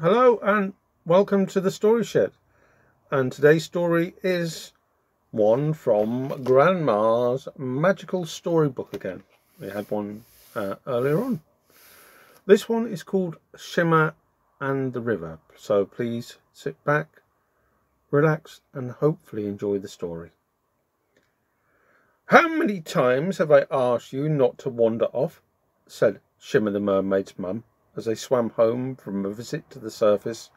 Hello and welcome to the Story Shed. And today's story is one from Grandma's Magical Storybook again. We had one earlier on. This one is called Shimmer and the River. So please sit back, relax, and hopefully enjoy the story. "How many times have I asked you not to wander off?" said Shimmer the mermaid's mum as they swam home from a visit to the surface.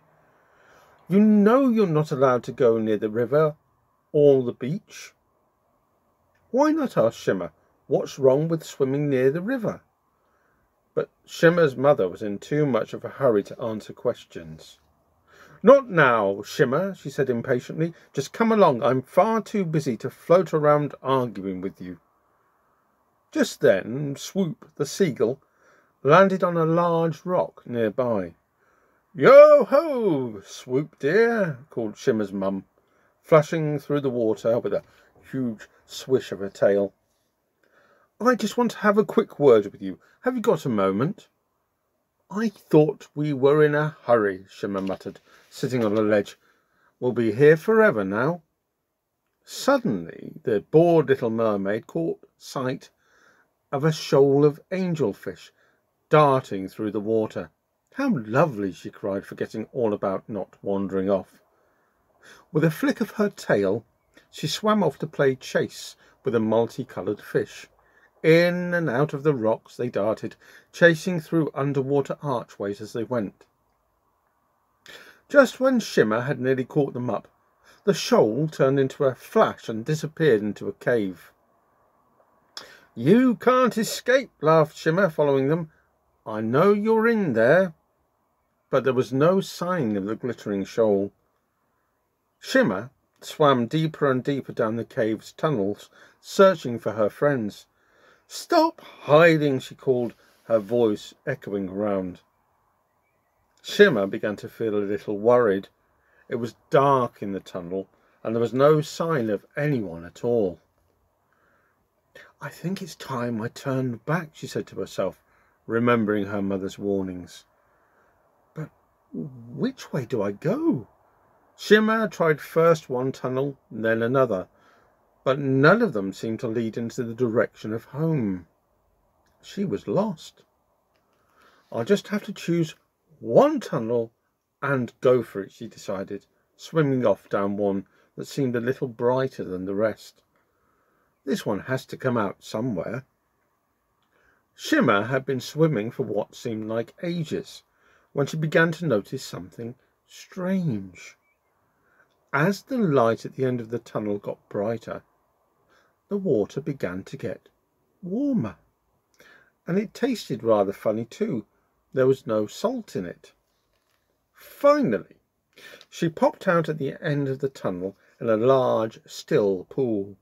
"You know you're not allowed to go near the river or the beach." "Why not?" asked Shimmer. "What's wrong with swimming near the river?" But Shimmer's mother was in too much of a hurry to answer questions. "Not now, Shimmer," she said impatiently. "Just come along. I'm far too busy to float around arguing with you." Just then Swoop, the seagull, landed on a large rock nearby. "Yo-ho, Swoop dear," called Shimmer's mum, flashing through the water with a huge swish of her tail. "I just want to have a quick word with you. Have you got a moment?" "I thought we were in a hurry," Shimmer muttered, sitting on a ledge. "We'll be here forever now." Suddenly the bored little mermaid caught sight of a shoal of angelfish darting through the water. "How lovely!" she cried, forgetting all about not wandering off. With a flick of her tail, she swam off to play chase with the multicoloured fish. In and out of the rocks they darted, chasing through underwater archways as they went. Just when Shimmer had nearly caught them up, the shoal turned into a flash and disappeared into a cave. "You can't escape," laughed Shimmer, following them. "I know you're in there." But there was no sign of the glittering shoal. Shimmer swam deeper and deeper down the cave's tunnels, searching for her friends. "Stop hiding," she called, her voice echoing around. Shimmer began to feel a little worried. It was dark in the tunnel, and there was no sign of anyone at all. "I think it's time I turned back," she said to herself, remembering her mother's warnings. "But which way do I go?" Shimmer tried first one tunnel, then another, but none of them seemed to lead into the direction of home. She was lost. "I'll just have to choose one tunnel and go for it," she decided, swimming off down one that seemed a little brighter than the rest. "This one has to come out somewhere." Shimmer had been swimming for what seemed like ages when she began to notice something strange. As the light at the end of the tunnel got brighter, the water began to get warmer. And it tasted rather funny too. There was no salt in it. Finally, she popped out at the end of the tunnel in a large, still pool.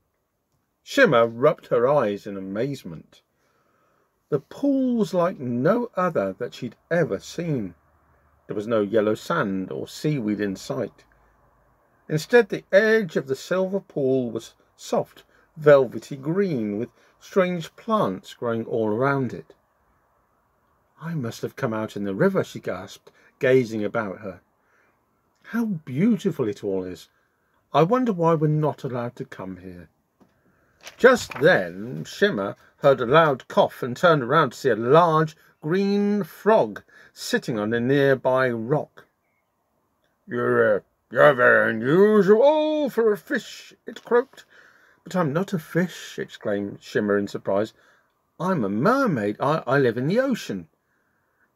Shimmer rubbed her eyes in amazement. The pool was like no other that she'd ever seen. There was no yellow sand or seaweed in sight. Instead, the edge of the silver pool was soft, velvety green, with strange plants growing all around it. "I must have come out in the river," she gasped, gazing about her. "How beautiful it all is! I wonder why we're not allowed to come here." Just then Shimmer heard a loud cough and turned around to see a large green frog sitting on a nearby rock. You're very unusual for a fish," it croaked. "But I'm not a fish," exclaimed Shimmer in surprise. "I'm a mermaid. I live in the ocean."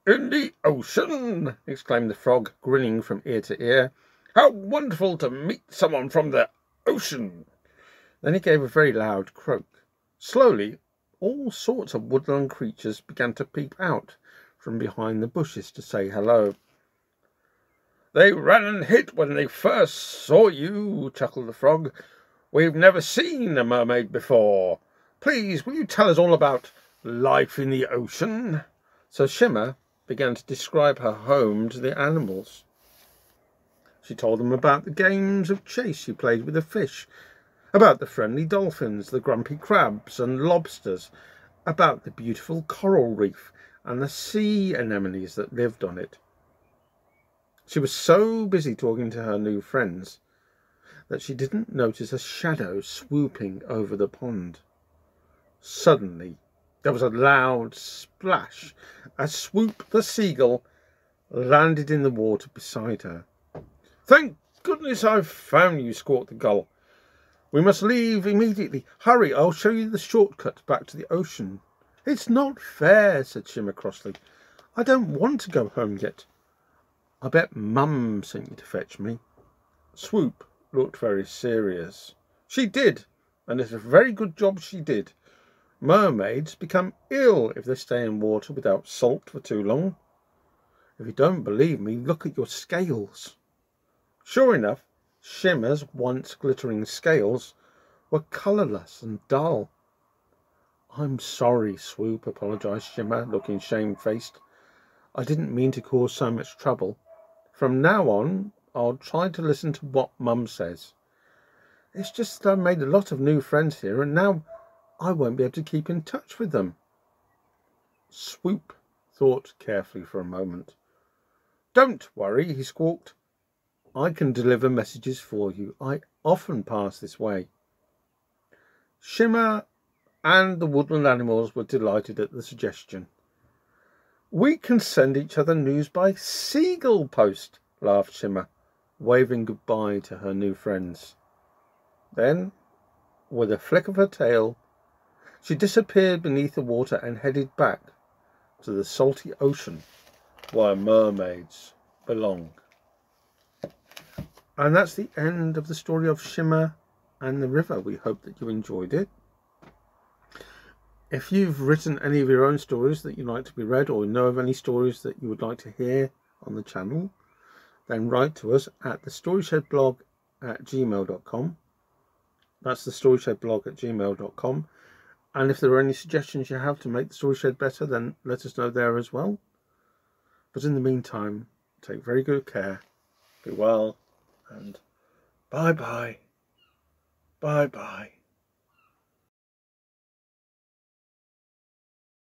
"In the ocean!" exclaimed the frog, grinning from ear to ear. "How wonderful to meet someone from the ocean!" Then he gave a very loud croak. Slowly, all sorts of woodland creatures began to peep out from behind the bushes to say hello. "They ran and hid when they first saw you," chuckled the frog. "We've never seen a mermaid before. Please, will you tell us all about life in the ocean?" So Shimmer began to describe her home to the animals. She told them about the games of chase she played with the fish, about the friendly dolphins, the grumpy crabs and lobsters, about the beautiful coral reef and the sea anemones that lived on it. She was so busy talking to her new friends that she didn't notice a shadow swooping over the pond. Suddenly, there was a loud splash as Swoop the seagull landed in the water beside her. "Thank goodness I've found you," squawked the gull. "We must leave immediately. Hurry, I'll show you the shortcut back to the ocean." "It's not fair," said Shimmer crossly. "I don't want to go home yet." "I bet Mum sent you to fetch me." Swoop looked very serious. "She did, and it's a very good job she did. Mermaids become ill if they stay in water without salt for too long. If you don't believe me, look at your scales." Sure enough, Shimmer's once glittering scales were colourless and dull. "I'm sorry, Swoop," apologised Shimmer, looking shamefaced. "I didn't mean to cause so much trouble. From now on, I'll try to listen to what Mum says. It's just that I've made a lot of new friends here, and now I won't be able to keep in touch with them." Swoop thought carefully for a moment. "Don't worry," he squawked. "I can deliver messages for you. I often pass this way." Shimmer and the woodland animals were delighted at the suggestion. "We can send each other news by seagull post," laughed Shimmer, waving goodbye to her new friends. Then, with a flick of her tail, she disappeared beneath the water and headed back to the salty ocean where mermaids belong. And that's the end of the story of Shimmer and the River. We hope that you enjoyed it. If you've written any of your own stories that you'd like to be read, or know of any stories that you would like to hear on the channel, then write to us at thestoryshed@gmail.com. That's thestoryshed@gmail.com. And if there are any suggestions you have to make the Story Shed better, then let us know there as well. But in the meantime, take very good care, be well, and bye-bye. Bye-bye.